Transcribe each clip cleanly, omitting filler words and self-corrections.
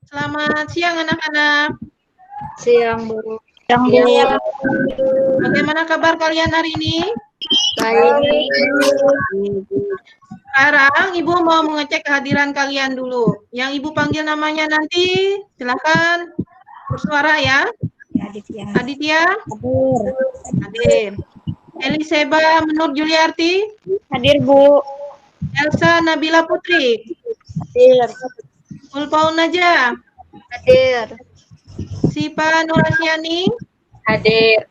Selamat siang anak-anak. Siang, Bu. Yang Siang. Bagaimana kabar kalian hari ini? Baik. Sekarang Ibu mau mengecek kehadiran kalian dulu. Yang Ibu panggil namanya nanti, silakan bersuara ya. Aditya. Aditya, Hadir. hadir. Eliseba Menur Juliarti, Hadir, Bu. Elsa Nabila Putri, Hadir. Ulfaun Naja, Hadir. Sipa Nurasyani, Hadir.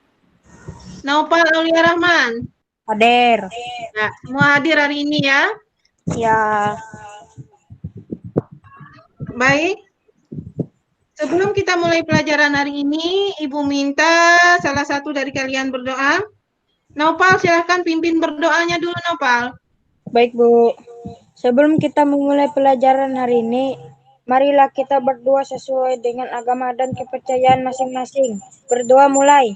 Naufal Aulia Rahman. Hadir. Nah, semua hadir hari ini ya. Ya. Baik. Sebelum kita mulai pelajaran hari ini, Ibu minta salah satu dari kalian berdoa. Naufal, silahkan pimpin berdoanya dulu, Naufal. Baik, Bu. Sebelum kita memulai pelajaran hari ini, marilah kita berdoa sesuai dengan agama dan kepercayaan masing-masing. Berdoa mulai.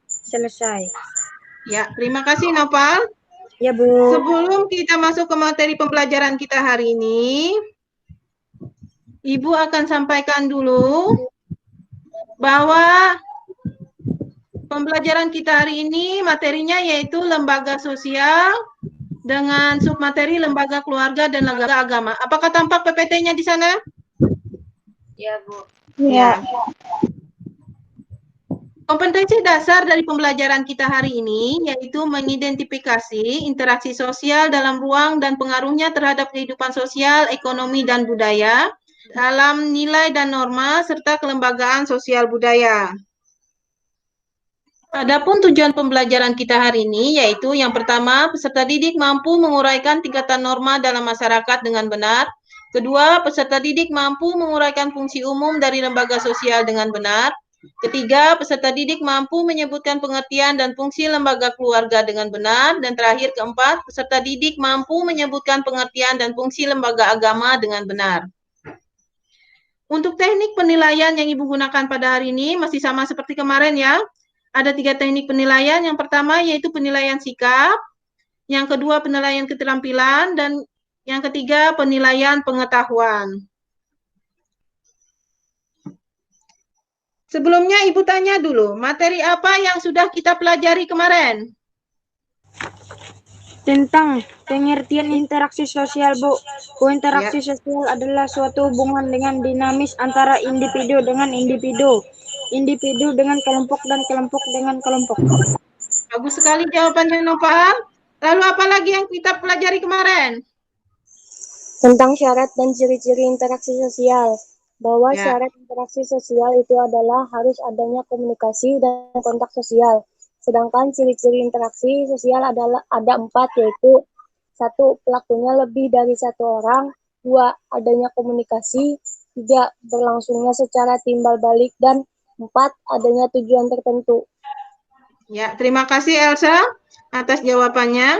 Selesai. Ya, terima kasih, Naufal. Ya, Bu. Sebelum kita masuk ke materi pembelajaran kita hari ini, Ibu akan sampaikan dulu bahwa pembelajaran kita hari ini materinya yaitu lembaga sosial dengan submateri lembaga keluarga dan lembaga agama. Apakah tampak PPT-nya di sana? Ya, Bu. Ya. Kompetensi dasar dari pembelajaran kita hari ini yaitu mengidentifikasi interaksi sosial dalam ruang dan pengaruhnya terhadap kehidupan sosial, ekonomi, dan budaya dalam nilai dan norma serta kelembagaan sosial budaya. Adapun tujuan pembelajaran kita hari ini yaitu yang pertama, peserta didik mampu menguraikan tingkatan norma dalam masyarakat dengan benar. Kedua, peserta didik mampu menguraikan fungsi umum dari lembaga sosial dengan benar. Ketiga, peserta didik mampu menyebutkan pengertian dan fungsi lembaga keluarga dengan benar. Dan terakhir, keempat, peserta didik mampu menyebutkan pengertian dan fungsi lembaga agama dengan benar. Untuk teknik penilaian yang Ibu gunakan pada hari ini masih sama seperti kemarin ya. Ada 3 teknik penilaian. Yang pertama yaitu penilaian sikap, yang kedua penilaian keterampilan, dan yang ketiga penilaian pengetahuan. Sebelumnya Ibu tanya dulu, materi apa yang sudah kita pelajari kemarin? Tentang pengertian interaksi sosial, Bu. Interaksi sosial adalah suatu hubungan dengan dinamis antara individu dengan individu, individu dengan kelompok, dan kelompok dengan kelompok. Bagus sekali jawabannya, Nopal. Lalu apa lagi yang kita pelajari kemarin? Tentang syarat dan ciri-ciri interaksi sosial. Bahwa syarat interaksi sosial itu adalah harus adanya komunikasi dan kontak sosial. Sedangkan ciri-ciri interaksi sosial adalah ada 4, yaitu 1. Pelakunya lebih dari 1 orang. 2. Adanya komunikasi. 3. Berlangsungnya secara timbal balik. Dan 4. Adanya tujuan tertentu. Ya, terima kasih Elsa atas jawabannya.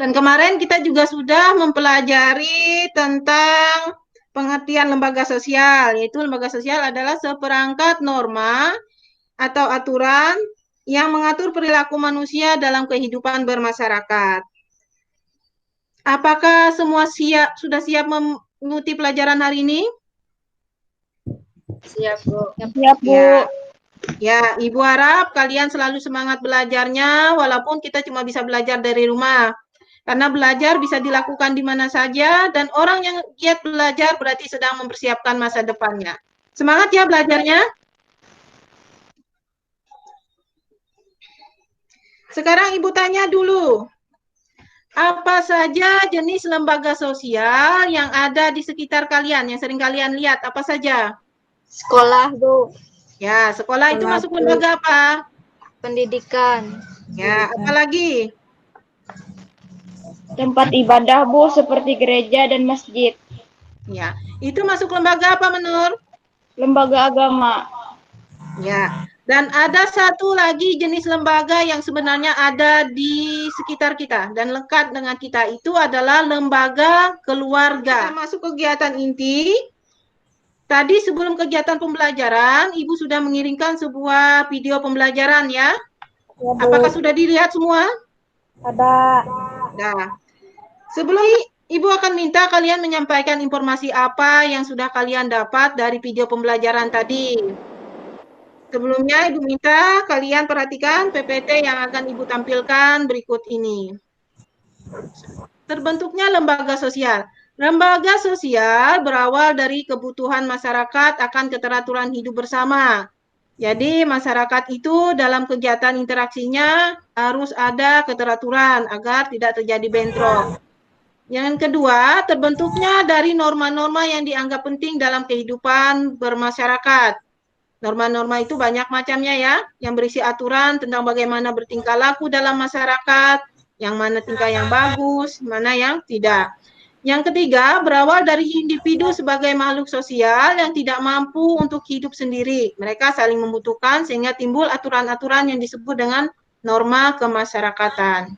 Dan kemarin kita juga sudah mempelajari tentang pengertian lembaga sosial, yaitu lembaga sosial adalah seperangkat norma atau aturan yang mengatur perilaku manusia dalam kehidupan bermasyarakat. Apakah semua sudah siap mengikuti pelajaran hari ini? Siap, Bu. Siap, Bu. Ya, Ibu harap kalian selalu semangat belajarnya, walaupun kita cuma bisa belajar dari rumah. Karena belajar bisa dilakukan di mana saja, dan orang yang giat belajar berarti sedang mempersiapkan masa depannya. Semangat ya belajarnya. Sekarang Ibu tanya dulu, apa saja jenis lembaga sosial yang ada di sekitar kalian, yang sering kalian lihat, apa saja? Sekolah, Bu. Ya, sekolah itu masuk lembaga apa? Pendidikan. Ya, apalagi? Tempat ibadah, Bu, seperti gereja dan masjid. Ya, itu masuk lembaga apa, Menur? Lembaga agama. Ya, dan ada satu lagi jenis lembaga yang sebenarnya ada di sekitar kita dan lekat dengan kita, itu adalah lembaga keluarga. Kita masuk kegiatan inti. Tadi sebelum kegiatan pembelajaran, Ibu sudah mengirimkan sebuah video pembelajaran ya. Apakah sudah dilihat semua? Ada. Nah, sebelum Ibu akan minta kalian menyampaikan informasi apa yang sudah kalian dapat dari video pembelajaran tadi. Sebelumnya, Ibu minta kalian perhatikan PPT yang akan Ibu tampilkan berikut ini. Terbentuknya lembaga sosial. Lembaga sosial berawal dari kebutuhan masyarakat akan keteraturan hidup bersama. Jadi masyarakat itu dalam kegiatan interaksinya harus ada keteraturan agar tidak terjadi bentrok. Yang kedua, terbentuknya dari norma-norma yang dianggap penting dalam kehidupan bermasyarakat. Norma-norma itu banyak macamnya ya, yang berisi aturan tentang bagaimana bertingkah laku dalam masyarakat, yang mana tingkah yang bagus, mana yang tidak. Yang ketiga, berawal dari individu sebagai makhluk sosial yang tidak mampu untuk hidup sendiri. Mereka saling membutuhkan sehingga timbul aturan-aturan yang disebut dengan norma kemasyarakatan.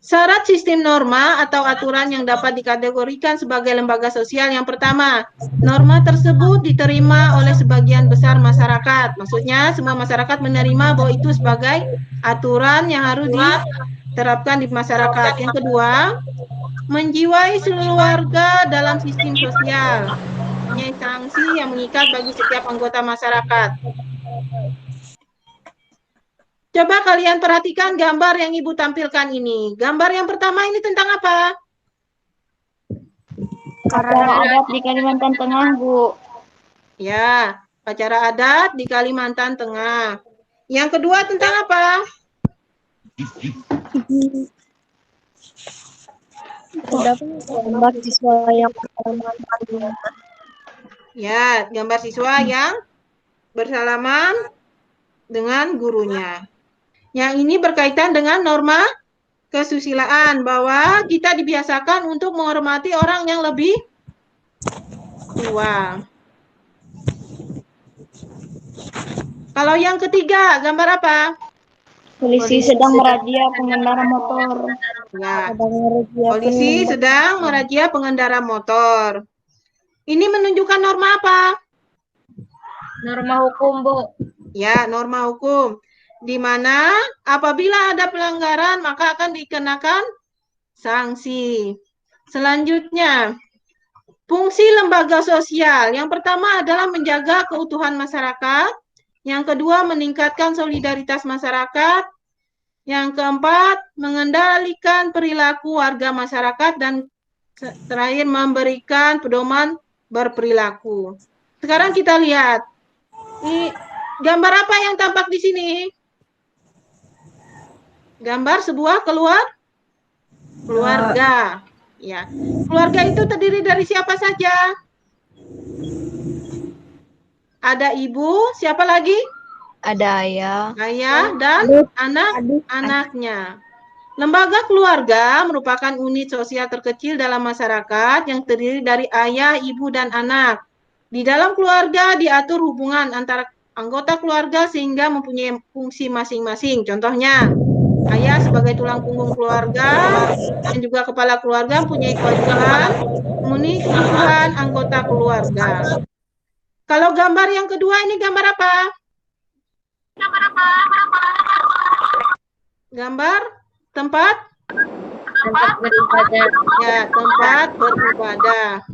Syarat sistem norma atau aturan yang dapat dikategorikan sebagai lembaga sosial yang pertama, norma tersebut diterima oleh sebagian besar masyarakat. Maksudnya semua masyarakat menerima bahwa itu sebagai aturan yang harus diterapkan di masyarakat. Yang kedua, menjiwai seluruh warga dalam sistem sosial. Punya sanksi yang mengikat bagi setiap anggota masyarakat. Coba kalian perhatikan gambar yang Ibu tampilkan ini. Gambar yang pertama ini tentang apa? Upacara adat di Kalimantan Tengah, Bu. Ya, upacara adat di Kalimantan Tengah. Yang kedua tentang apa? Gambar siswa yang bersalaman. Ya, gambar siswa yang bersalaman dengan gurunya. Yang ini berkaitan dengan norma kesusilaan, bahwa kita dibiasakan untuk menghormati orang yang lebih tua. Kalau yang ketiga, gambar apa? Polisi sedang merazia pengendara motor. Ya, polisi sedang merazia pengendara motor. Ini menunjukkan norma apa? Norma hukum, Bu. Ya, norma hukum. Di mana apabila ada pelanggaran maka akan dikenakan sanksi. Selanjutnya, fungsi lembaga sosial. Yang pertama adalah menjaga keutuhan masyarakat. Yang kedua, meningkatkan solidaritas masyarakat. Yang keempat, mengendalikan perilaku warga masyarakat. Dan terakhir, memberikan pedoman berperilaku. Sekarang kita lihat. Ini gambar apa yang tampak di sini? Gambar sebuah keluarga. Ya. Keluarga itu terdiri dari siapa saja? Ada ibu, siapa lagi? Ada ayah. Ayah dan anak-anaknya. Lembaga keluarga merupakan unit sosial terkecil dalam masyarakat yang terdiri dari ayah, ibu, dan anak. Di dalam keluarga diatur hubungan antara anggota keluarga sehingga mempunyai fungsi masing-masing. Contohnya, ayah sebagai tulang punggung keluarga dan juga kepala keluarga mempunyai kewajiban memenuhi kebutuhan anggota keluarga. Kalau gambar yang kedua ini gambar apa? Gambar tempat beribadah. Ya, tempat beribadah.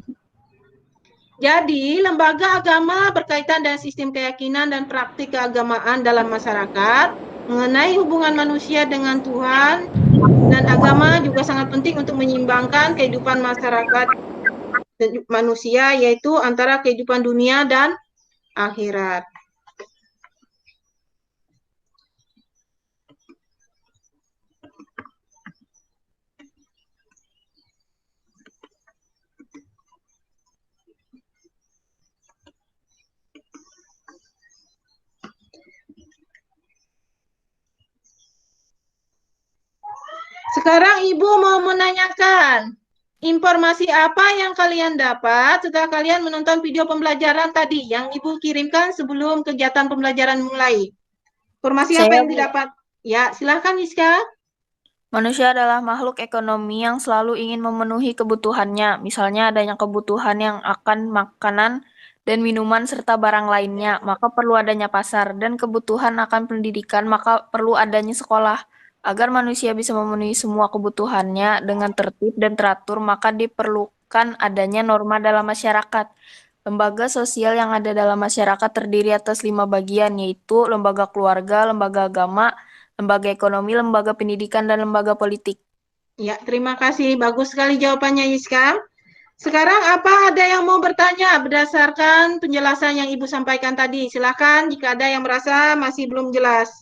Jadi, lembaga agama berkaitan dengan sistem keyakinan dan praktik keagamaan dalam masyarakat, mengenai hubungan manusia dengan Tuhan, dan agama juga sangat penting untuk menyeimbangkan kehidupan masyarakat dan manusia, yaitu antara kehidupan dunia dan akhirat. Sekarang Ibu mau menanyakan, informasi apa yang kalian dapat setelah kalian menonton video pembelajaran tadi yang Ibu kirimkan sebelum kegiatan pembelajaran mulai? Informasi apa yang didapat? Ya, silahkan Iska. Manusia adalah makhluk ekonomi yang selalu ingin memenuhi kebutuhannya. Misalnya adanya kebutuhan yang akan makanan dan minuman serta barang lainnya, maka perlu adanya pasar, dan kebutuhan akan pendidikan, maka perlu adanya sekolah. Agar manusia bisa memenuhi semua kebutuhannya dengan tertib dan teratur, maka diperlukan adanya norma dalam masyarakat. Lembaga sosial yang ada dalam masyarakat terdiri atas 5 bagian, yaitu lembaga keluarga, lembaga agama, lembaga ekonomi, lembaga pendidikan, dan lembaga politik. Ya, terima kasih. Bagus sekali jawabannya, Yiska. Sekarang apa ada yang mau bertanya berdasarkan penjelasan yang Ibu sampaikan tadi? Silakan jika ada yang merasa masih belum jelas.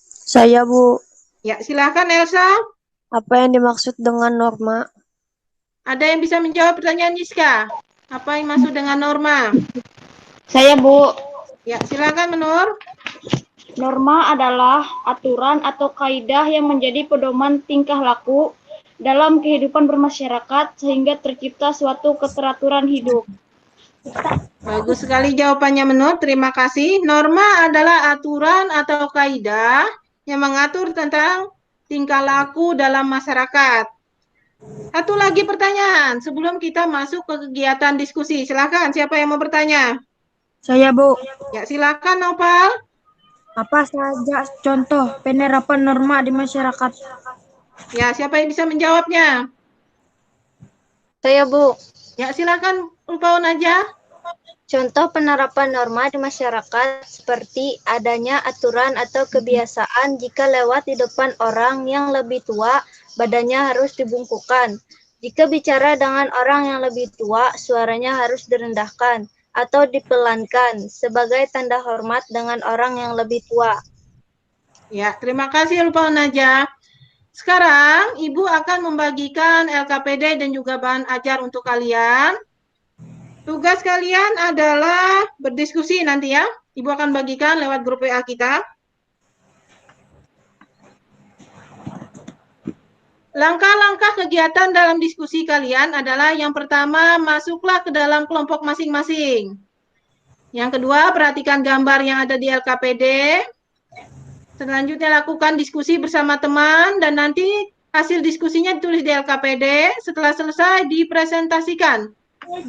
Saya, Bu. Ya, silakan Elsa. Apa yang dimaksud dengan norma? Ada yang bisa menjawab pertanyaan Yiska? Apa yang maksud dengan norma? Saya, Bu. Ya, silakan Menur. Norma adalah aturan atau kaidah yang menjadi pedoman tingkah laku dalam kehidupan bermasyarakat sehingga tercipta suatu keteraturan hidup. Bagus sekali jawabannya Menur. Terima kasih. Norma adalah aturan atau kaidah yang mengatur tentang tingkah laku dalam masyarakat. Satu lagi pertanyaan sebelum kita masuk ke kegiatan diskusi. Silakan, siapa yang mau bertanya? Saya, Bu. Ya, silakan Nopal. Apa saja contoh penerapan norma di masyarakat? Ya, siapa yang bisa menjawabnya? Saya, Bu. Ya, silakan Ulpaun aja. Contoh penerapan norma di masyarakat seperti adanya aturan atau kebiasaan jika lewat di depan orang yang lebih tua, badannya harus dibungkukkan. Jika bicara dengan orang yang lebih tua, suaranya harus direndahkan atau dipelankan sebagai tanda hormat dengan orang yang lebih tua. Ya, terima kasih Ulpaun aja. Sekarang Ibu akan membagikan LKPD dan juga bahan ajar untuk kalian. Tugas kalian adalah berdiskusi nanti ya. Ibu akan bagikan lewat grup WA kita. Langkah-langkah kegiatan dalam diskusi kalian adalah yang pertama, masuklah ke dalam kelompok masing-masing. Yang kedua, perhatikan gambar yang ada di LKPD. Selanjutnya lakukan diskusi bersama teman dan nanti hasil diskusinya ditulis di LKPD. Setelah selesai dipresentasikan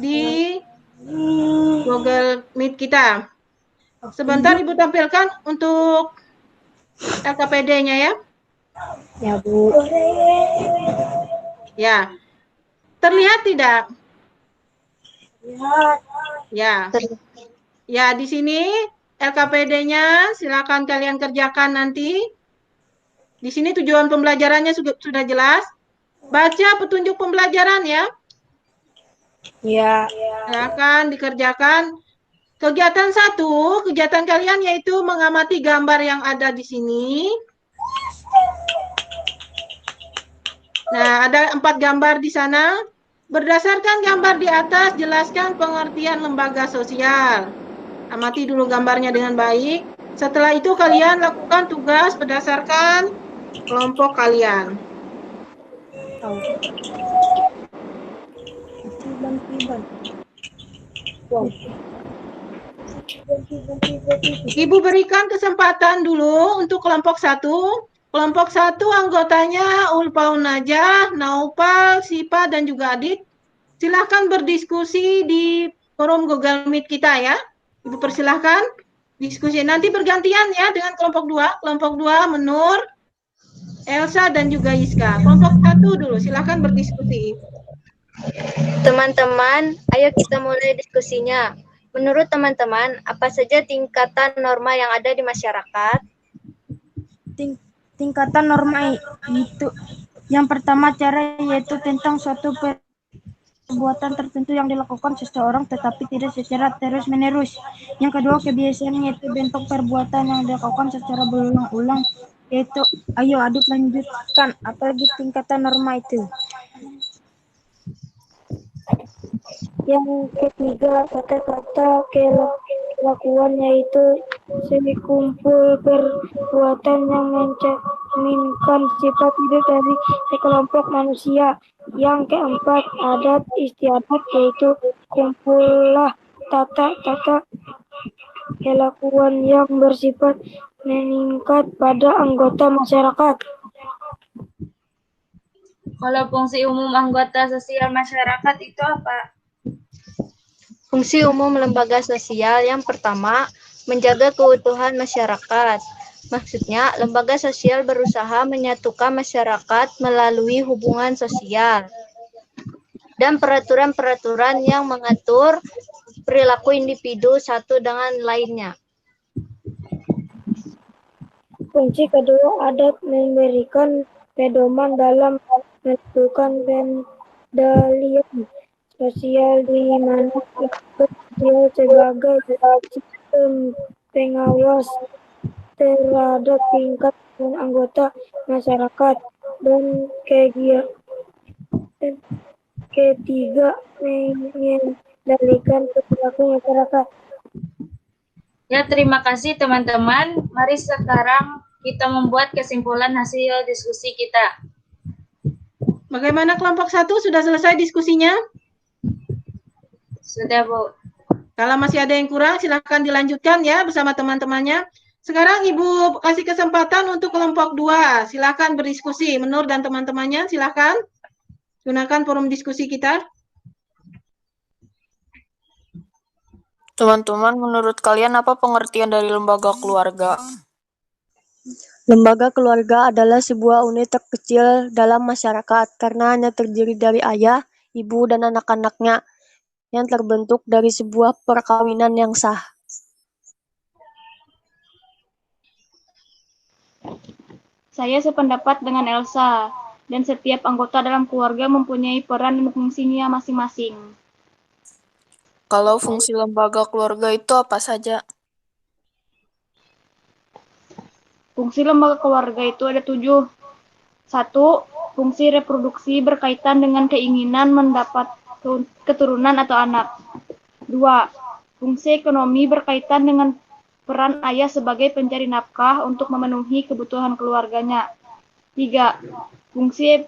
di Google Meet kita. Sebentar Ibu tampilkan untuk LKPD-nya ya. Ya, Bu. Ya. Terlihat tidak? Ya. Ya, di sini LKPD-nya silakan kalian kerjakan nanti. Di sini tujuan pembelajarannya sudah jelas. Baca petunjuk pembelajaran ya. Ya. Silakan dikerjakan. Kegiatan 1, kegiatan kalian yaitu mengamati gambar yang ada di sini. Nah, ada 4 gambar di sana. Berdasarkan gambar di atas, jelaskan pengertian lembaga sosial. Amati dulu gambarnya dengan baik. Setelah itu kalian lakukan tugas berdasarkan kelompok kalian. Ibu berikan kesempatan dulu untuk kelompok 1. Kelompok 1 anggotanya Ulpaun Najah, Naupal, Sipa, dan juga Adit. Silahkan berdiskusi di forum Google Meet kita ya. Ibu persilahkan diskusi. Nanti bergantian ya dengan kelompok 2. Kelompok 2 Menur, Elsa, dan juga Yiska. Kelompok 1 dulu, silahkan berdiskusi. Teman-teman, ayo kita mulai diskusinya. Menurut teman-teman, apa saja tingkatan norma yang ada di masyarakat? Tingkatan norma itu yang pertama cara yaitu tentang suatu perbuatan tertentu yang dilakukan seseorang tetapi tidak secara terus-menerus. Yang kedua kebiasaan yaitu bentuk perbuatan yang dilakukan secara berulang-ulang yaitu ayo Adit lanjutkan apalagi tingkatan norma itu. Yang ketiga, kata-kata kelakuan yaitu sekumpul perbuatan yang mencerminkan sifat hidup dari sekelompok manusia. Yang keempat, adat istiadat yaitu kumpullah tata kelakuan yang bersifat meningkat pada anggota masyarakat. Kalau fungsi umum anggota sosial masyarakat itu apa? Fungsi umum lembaga sosial yang pertama, menjaga keutuhan masyarakat. Maksudnya, lembaga sosial berusaha menyatukan masyarakat melalui hubungan sosial dan peraturan-peraturan yang mengatur perilaku individu satu dengan lainnya. Fungsi kedua, adat memberikan pedoman dalam menentukan pendalian sosial di mana sosial sebagai sistem pengawas terhadap tingkat dan anggota masyarakat, dan ketiga mengendalikan perilaku masyarakat. Ya, terima kasih teman-teman. Mari sekarang kita membuat kesimpulan hasil diskusi kita. Bagaimana kelompok 1? Sudah selesai diskusinya? Sudah, Bu. Kalau masih ada yang kurang, silakan dilanjutkan ya bersama teman-temannya. Sekarang Ibu kasih kesempatan untuk kelompok 2. Silakan berdiskusi. Menur dan teman-temannya, silakan gunakan forum diskusi kita. Teman-teman, menurut kalian apa pengertian dari lembaga keluarga? Lembaga keluarga adalah sebuah unit terkecil dalam masyarakat karena hanya terdiri dari ayah, ibu, dan anak-anaknya yang terbentuk dari sebuah perkawinan yang sah. Saya sependapat dengan Elsa, dan setiap anggota dalam keluarga mempunyai peran dan fungsinya masing-masing. Kalau fungsi lembaga keluarga itu apa saja? Fungsi lembaga keluarga itu ada 7. 1. Fungsi reproduksi berkaitan dengan keinginan mendapat keturunan atau anak. 2. Fungsi ekonomi berkaitan dengan peran ayah sebagai pencari nafkah untuk memenuhi kebutuhan keluarganya. 3. Fungsi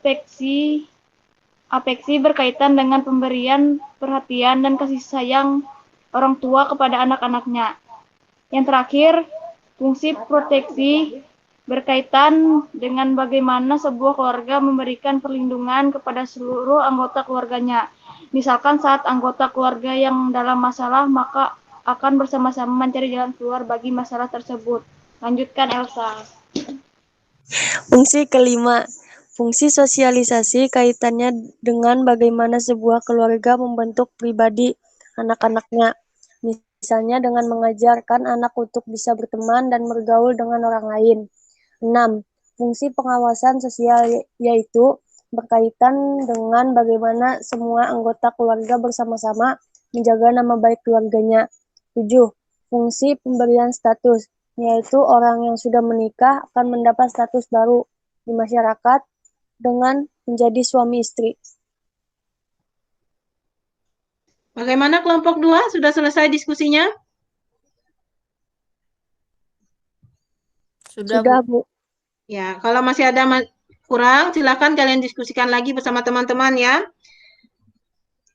afeksi berkaitan dengan pemberian perhatian dan kasih sayang orang tua kepada anak-anaknya. Yang terakhir, fungsi proteksi berkaitan dengan bagaimana sebuah keluarga memberikan perlindungan kepada seluruh anggota keluarganya. Misalkan saat anggota keluarga yang dalam masalah, maka akan bersama-sama mencari jalan keluar bagi masalah tersebut. Lanjutkan, Elsa. Fungsi kelima, fungsi sosialisasi kaitannya dengan bagaimana sebuah keluarga membentuk pribadi anak-anaknya. Misalnya dengan mengajarkan anak untuk bisa berteman dan bergaul dengan orang lain. 6. Fungsi pengawasan sosial yaitu berkaitan dengan bagaimana semua anggota keluarga bersama-sama menjaga nama baik keluarganya. 7. Fungsi pemberian status, yaitu orang yang sudah menikah akan mendapat status baru di masyarakat dengan menjadi suami istri. Bagaimana kelompok 2? Sudah selesai diskusinya? Sudah, Bu. Ya, kalau masih ada kurang, silakan kalian diskusikan lagi bersama teman-teman ya.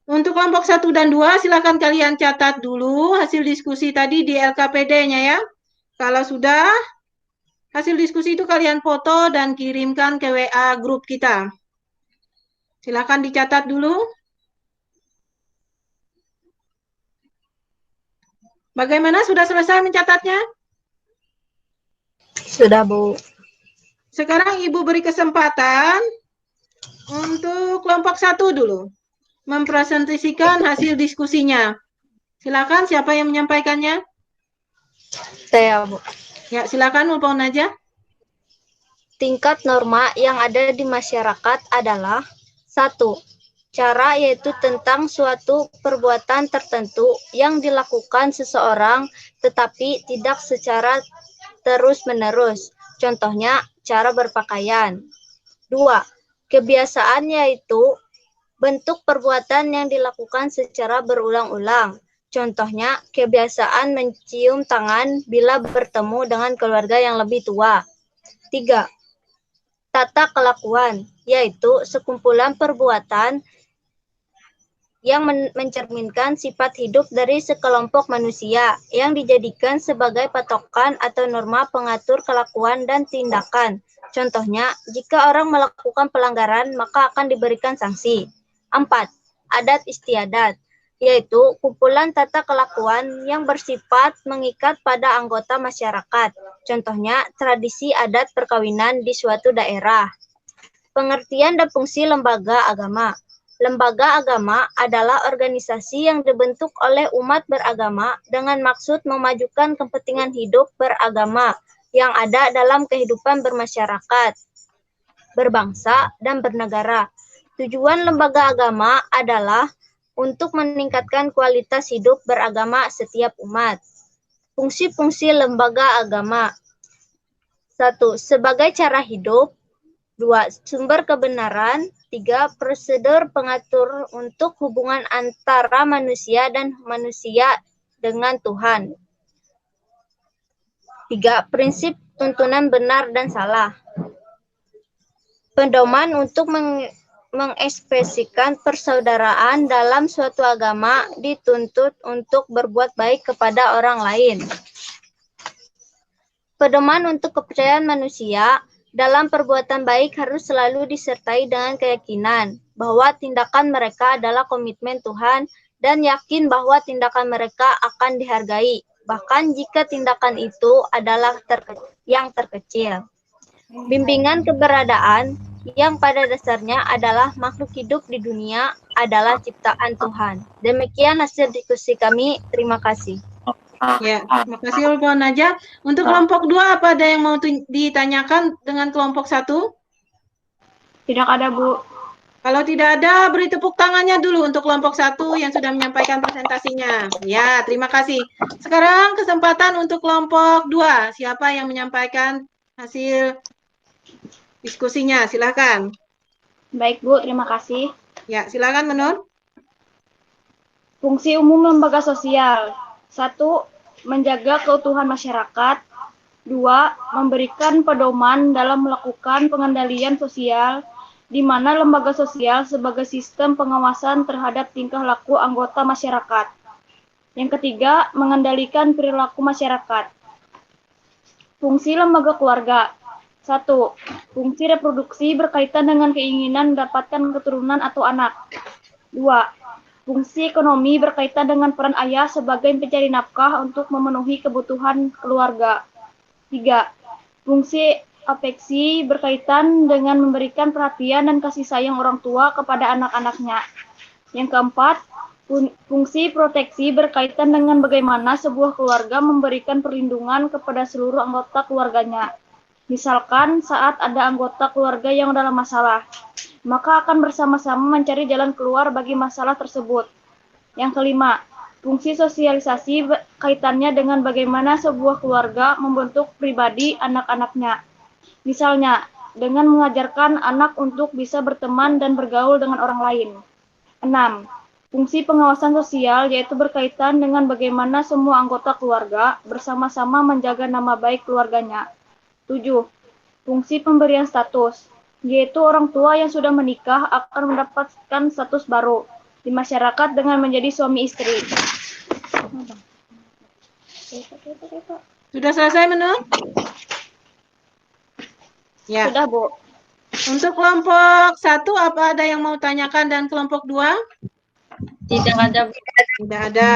Untuk kelompok 1 dan 2, silakan kalian catat dulu hasil diskusi tadi di LKPD-nya ya. Kalau sudah, hasil diskusi itu kalian foto dan kirimkan ke WA grup kita. Silakan dicatat dulu. Bagaimana, sudah selesai mencatatnya? Sudah, Bu. Sekarang Ibu beri kesempatan untuk kelompok 1 dulu. Mempresentasikan hasil diskusinya. Silakan, siapa yang menyampaikannya? Saya, Bu. Ya, silakan Mulpon aja. Tingkat norma yang ada di masyarakat adalah 1. Cara, yaitu tentang suatu perbuatan tertentu yang dilakukan seseorang tetapi tidak secara terus-menerus. Contohnya, cara berpakaian. 2. Kebiasaan, yaitu bentuk perbuatan yang dilakukan secara berulang-ulang. Contohnya, kebiasaan mencium tangan bila bertemu dengan keluarga yang lebih tua. 3. Tata kelakuan, yaitu sekumpulan perbuatan yang mencerminkan sifat hidup dari sekelompok manusia yang dijadikan sebagai patokan atau norma pengatur kelakuan dan tindakan. Contohnya, jika orang melakukan pelanggaran, maka akan diberikan sanksi. 4. Adat istiadat, yaitu kumpulan tata kelakuan yang bersifat mengikat pada anggota masyarakat. Contohnya, tradisi adat perkawinan di suatu daerah. Pengertian dan fungsi lembaga agama. Lembaga agama adalah organisasi yang dibentuk oleh umat beragama dengan maksud memajukan kepentingan hidup beragama yang ada dalam kehidupan bermasyarakat, berbangsa, dan bernegara. Tujuan lembaga agama adalah untuk meningkatkan kualitas hidup beragama setiap umat. Fungsi-fungsi lembaga agama. 1. Sebagai cara hidup. 2. Sumber kebenaran. 3. Prosedur pengatur untuk hubungan antara manusia dan manusia dengan Tuhan. 3. Prinsip tuntunan benar dan salah. Pedoman untuk mengekspresikan persaudaraan dalam suatu agama dituntut untuk berbuat baik kepada orang lain. Pedoman untuk kepercayaan manusia dalam perbuatan baik harus selalu disertai dengan keyakinan bahwa tindakan mereka adalah komitmen Tuhan dan yakin bahwa tindakan mereka akan dihargai, bahkan jika tindakan itu adalah yang terkecil. Bimbingan keberadaan yang pada dasarnya adalah makhluk hidup di dunia adalah ciptaan Tuhan. Demikian hasil diskusi kami. Terima kasih. Ya, terima kasih Bu Najah. Untuk kelompok 2, apa ada yang mau ditanyakan dengan kelompok 1? Tidak ada, Bu. Kalau tidak ada, beri tepuk tangannya dulu untuk kelompok 1 yang sudah menyampaikan presentasinya. Ya, terima kasih. Sekarang kesempatan untuk kelompok 2. Siapa yang menyampaikan hasil diskusinya? Silakan. Baik, Bu. Terima kasih. Ya, silakan Menur. Fungsi umum lembaga sosial. 1. Menjaga keutuhan masyarakat. 2. Memberikan pedoman dalam melakukan pengendalian sosial, di mana lembaga sosial sebagai sistem pengawasan terhadap tingkah laku anggota masyarakat. Yang ketiga, mengendalikan perilaku masyarakat. Fungsi lembaga keluarga. 1. Fungsi reproduksi berkaitan dengan keinginan mendapatkan keturunan atau anak. 2. Fungsi ekonomi berkaitan dengan peran ayah sebagai pencari nafkah untuk memenuhi kebutuhan keluarga. 3. Fungsi afeksi berkaitan dengan memberikan perhatian dan kasih sayang orang tua kepada anak-anaknya. Yang keempat, fungsi proteksi berkaitan dengan bagaimana sebuah keluarga memberikan perlindungan kepada seluruh anggota keluarganya. Misalkan saat ada anggota keluarga yang dalam masalah, maka akan bersama-sama mencari jalan keluar bagi masalah tersebut. Yang kelima, fungsi sosialisasi kaitannya dengan bagaimana sebuah keluarga membentuk pribadi anak-anaknya. Misalnya, dengan mengajarkan anak untuk bisa berteman dan bergaul dengan orang lain. 6. Fungsi pengawasan sosial yaitu berkaitan dengan bagaimana semua anggota keluarga bersama-sama menjaga nama baik keluarganya. 7. Fungsi pemberian status, yaitu orang tua yang sudah menikah akan mendapatkan status baru di masyarakat dengan menjadi suami istri. Sudah selesai, Menur? Ya. Sudah, Bu. Untuk kelompok 1, apa ada yang mau tanyakan dan kelompok 2? Tidak ada, Bu. Tidak ada.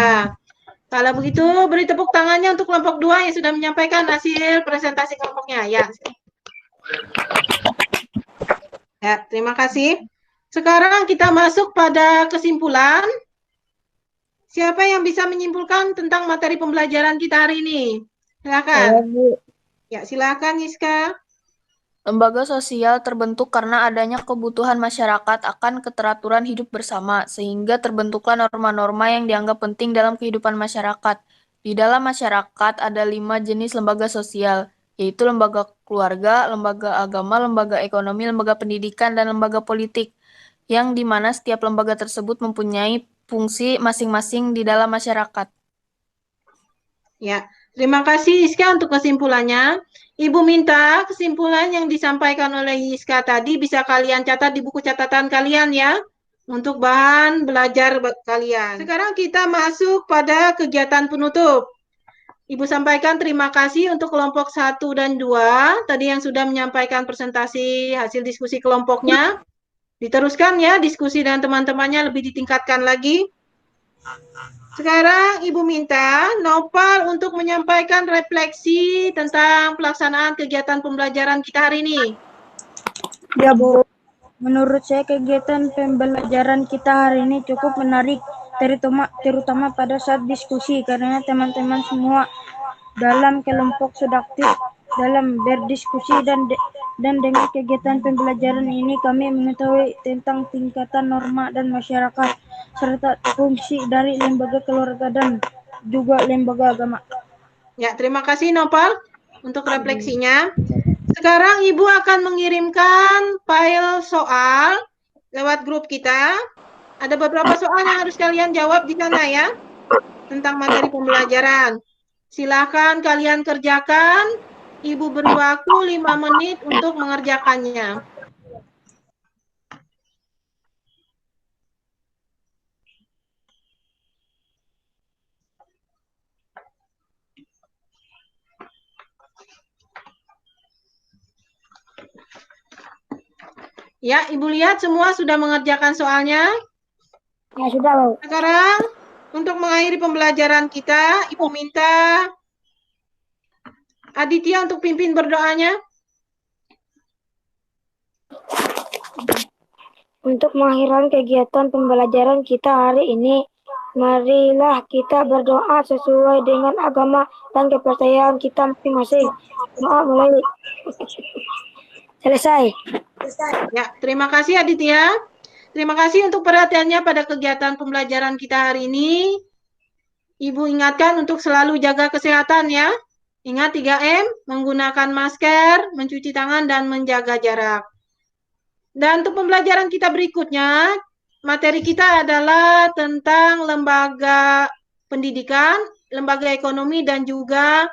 Kalau begitu, beri tepuk tangannya untuk kelompok 2 yang sudah menyampaikan hasil presentasi kelompoknya. Ya. Ya, terima kasih. Sekarang kita masuk pada kesimpulan. Siapa yang bisa menyimpulkan tentang materi pembelajaran kita hari ini? Silakan. Ya, silakan Yiska. Lembaga sosial terbentuk karena adanya kebutuhan masyarakat akan keteraturan hidup bersama, sehingga terbentuklah norma-norma yang dianggap penting dalam kehidupan masyarakat. Di dalam masyarakat ada 5 jenis lembaga sosial, yaitu lembaga keluarga, lembaga agama, lembaga ekonomi, lembaga pendidikan, dan lembaga politik, yang dimana setiap lembaga tersebut mempunyai fungsi masing-masing di dalam masyarakat. Ya, terima kasih Iska untuk kesimpulannya. Ibu minta kesimpulan yang disampaikan oleh Iska tadi bisa kalian catat di buku catatan kalian ya, untuk bahan belajar kalian. Sekarang kita masuk pada kegiatan penutup. Ibu sampaikan terima kasih untuk kelompok 1 dan 2, tadi yang sudah menyampaikan presentasi hasil diskusi kelompoknya. Diteruskan ya, diskusi dengan teman-temannya lebih ditingkatkan lagi. Sekarang Ibu minta Nopal untuk menyampaikan refleksi tentang pelaksanaan kegiatan pembelajaran kita hari ini. Ya, Bu. Menurut saya kegiatan pembelajaran kita hari ini cukup menarik, terutama pada saat diskusi, karena teman-teman semua dalam kelompok sudah aktif dalam berdiskusi dan dengan kegiatan pembelajaran ini kami mengetahui tentang tingkatan norma dan masyarakat serta fungsi dari lembaga keluarga dan juga lembaga agama. Ya, terima kasih Nopal untuk refleksinya. Sekarang Ibu akan mengirimkan file soal lewat grup kita. Ada beberapa soal yang harus kalian jawab di sana ya, tentang materi pembelajaran. Silakan kalian kerjakan. Ibu beri waktu 5 menit untuk mengerjakannya. Ya, Ibu lihat semua sudah mengerjakan soalnya? Ya, sudah, Bu. Sekarang, untuk mengakhiri pembelajaran kita, Ibu minta Aditya untuk pimpin berdoanya. Untuk mengakhiri kegiatan pembelajaran kita hari ini, marilah kita berdoa sesuai dengan agama dan kepercayaan kita masing-masing. Doa mulai. Selesai. Ya, terima kasih Aditya. Terima kasih untuk perhatiannya pada kegiatan pembelajaran kita hari ini. Ibu ingatkan untuk selalu jaga kesehatan ya. Ingat 3M, menggunakan masker, mencuci tangan, dan menjaga jarak. Dan untuk pembelajaran kita berikutnya, materi kita adalah tentang lembaga pendidikan, lembaga ekonomi, dan juga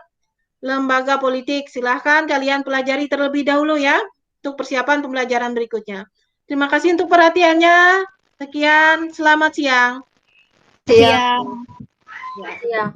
lembaga politik. Silahkan kalian pelajari terlebih dahulu ya, untuk persiapan pembelajaran berikutnya. Terima kasih untuk perhatiannya. Sekian, selamat siang. Siang. Ya.